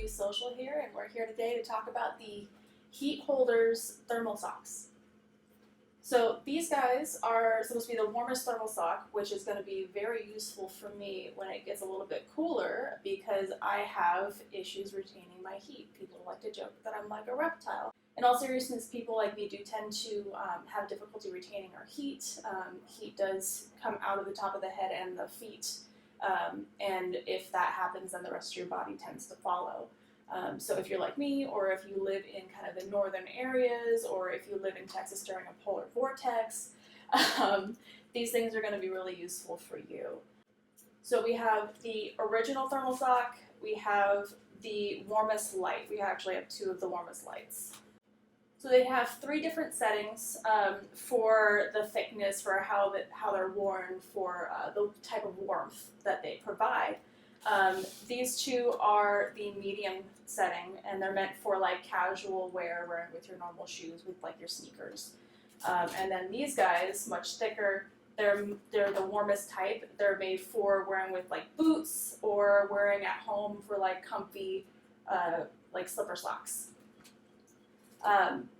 Be Social here, and we're here today to talk about the Heat Holders thermal socks. So these guys are supposed to be the warmest thermal sock, which is going to be very useful for me when it gets a little bit cooler because I have issues retaining my heat. People like to joke that I'm like a reptile. In all seriousness, people like me do tend to have difficulty retaining our heat. Heat does come out of the top of the head and the feet, and if that happens, then the rest of your body tends to follow. So if you're like me, or if you live in kind of the northern areas, or if you live in Texas during a polar vortex, these things are going to be really useful for you. So we have the original thermal sock, we have the warmest light. We actually have two of the warmest lights. So they have three different settings for the thickness, for how they're worn, for the type of warmth that they provide. These two are the medium setting, and they're meant for like casual wear, wearing with your normal shoes, with like your sneakers. And then these guys, much thicker, they're the warmest type. They're made for wearing with like boots or wearing at home for like comfy like slipper socks.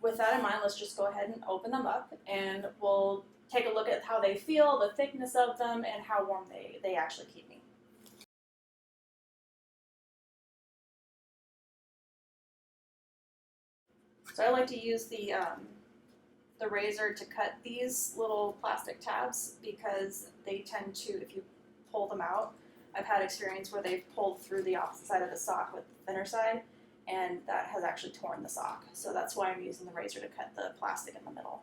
With that in mind, let's just go ahead and open them up, and we'll take a look at how they feel, the thickness of them, and how warm they actually keep me. So I like to use the razor to cut these little plastic tabs because they tend to, if you pull them out, I've had experience where they've pulled through the opposite side of the sock with the thinner side, and that has actually torn the sock. So that's why I'm using the razor to cut the plastic in the middle.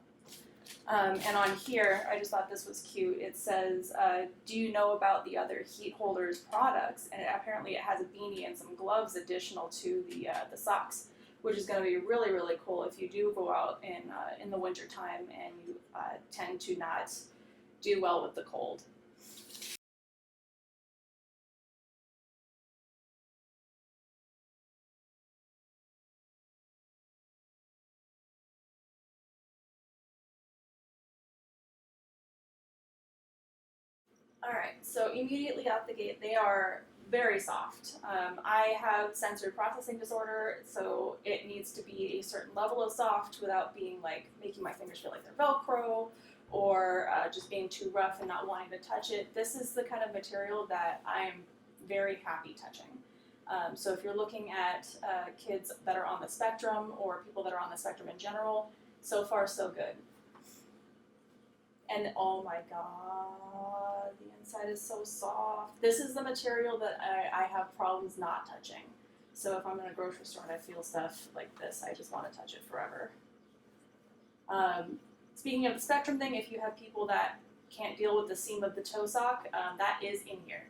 And on here, I just thought this was cute. It says, do you know about the other Heat Holders products? And apparently it has a beanie and some gloves additional to the socks, which is going to be really, really cool if you do go out in the winter time and you tend to not do well with the cold. Alright, so immediately out the gate, they are very soft. I have sensory processing disorder, so it needs to be a certain level of soft without being like making my fingers feel like they're Velcro, or just being too rough and not wanting to touch it. This is the kind of material that I am very happy touching. So if you're looking at kids that are on the spectrum, or people that are on the spectrum in general, so far so good. And oh my god, the inside is so soft. This is the material that I have problems not touching. So if I'm in a grocery store and I feel stuff like this, I just want to touch it forever. Speaking of the spectrum thing, if you have people that can't deal with the seam of the toe sock, that is in here.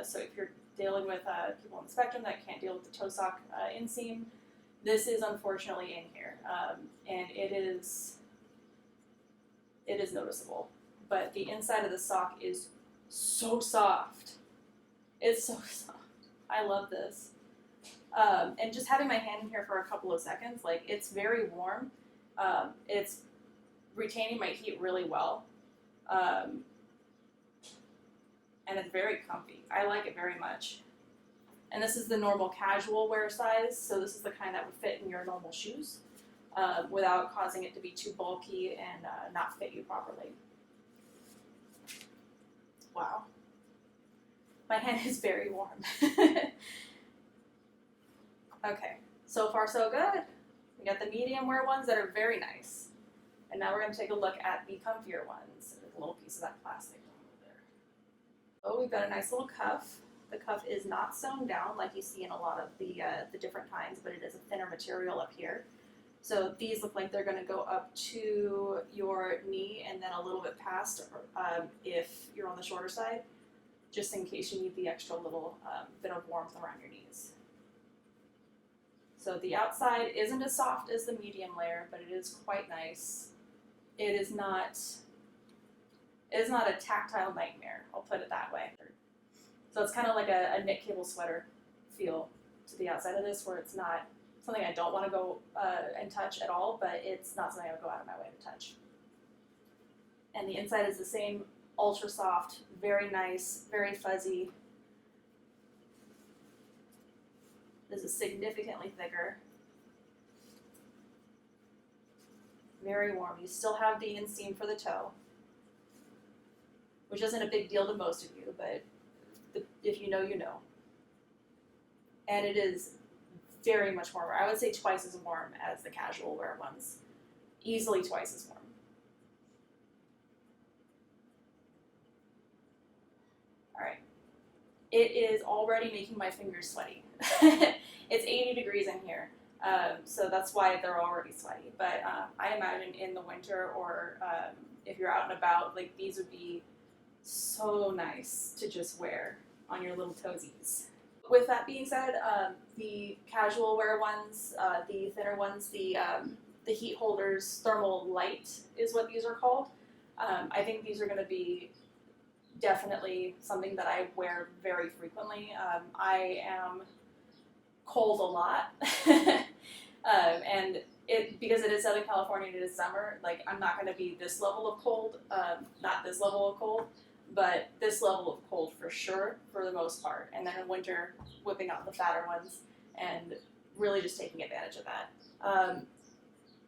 So if you're dealing with people on the spectrum that can't deal with the toe sock inseam, this is unfortunately in here. And it is noticeable, but the inside of the sock is so soft. It's so soft. I love this. And just having my hand in here for a couple of seconds, like, it's very warm. It's retaining my heat really well. And it's very comfy. I like it very much. And this is the normal casual wear size, so this is the kind that would fit in your normal shoes. Without causing it to be too bulky and not fit you properly. Wow. My hand is very warm. Okay, so far so good. We got the medium wear ones that are very nice. And now we're going to take a look at the comfier ones. There's a little piece of that plastic over there. Oh, we've got a nice little cuff. The cuff is not sewn down like you see in a lot of the different kinds, but it is a thinner material up here. So these look like they're going to go up to your knee and then a little bit past if you're on the shorter side, just in case you need the extra little bit of warmth around your knees. So the outside isn't as soft as the medium layer, but it is quite nice. It is not a tactile nightmare, I'll put it that way. So it's kind of like a knit cable sweater feel to the outside of this, where it's not something I don't want to go and touch at all, but it's not something I would go out of my way to touch. And the inside is the same, ultra soft, very nice, very fuzzy. This is significantly thicker. Very warm. You still have the inseam for the toe, which isn't a big deal to most of you, but if you know, you know. And it is very much warmer. I would say twice as warm as the casual wear ones. Easily twice as warm. All right. It is already making my fingers sweaty. It's 80 degrees in here, so that's why they're already sweaty. But I imagine in the winter or if you're out and about, like these would be so nice to just wear on your little toesies. With that being said, the casual wear ones, the thinner ones, the heat holders, thermal Lite is what these are called. I think these are going to be definitely something that I wear very frequently. I am cold a lot, and because it is Southern California and it is summer, like I'm not going to be this level of cold, not this level of cold, but this level of cold for sure for the most part. And then in winter, whipping out the fatter ones and really just taking advantage of that.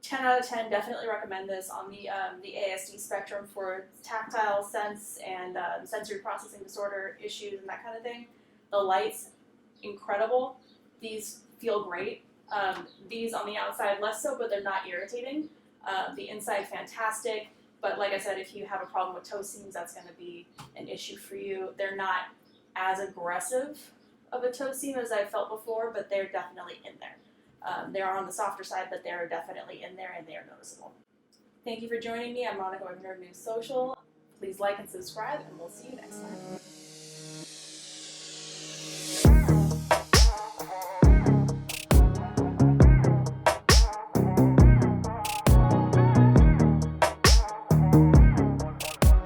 10 out of 10, definitely recommend this on the ASD spectrum for tactile sense and sensory processing disorder issues and that kind of thing. The Lite's incredible. These feel great. These on the outside less so, but they're not irritating. The inside fantastic, but like I said, if you have a problem with toe seams, that's going to be an issue for you. They're not as aggressive of a toe seam as I've felt before, but they're definitely in there. They're on the softer side, but they're definitely in there and they are noticeable. Thank you for joining me. I'm Monica with Nerd News Social. Please like and subscribe, and we'll see you next time.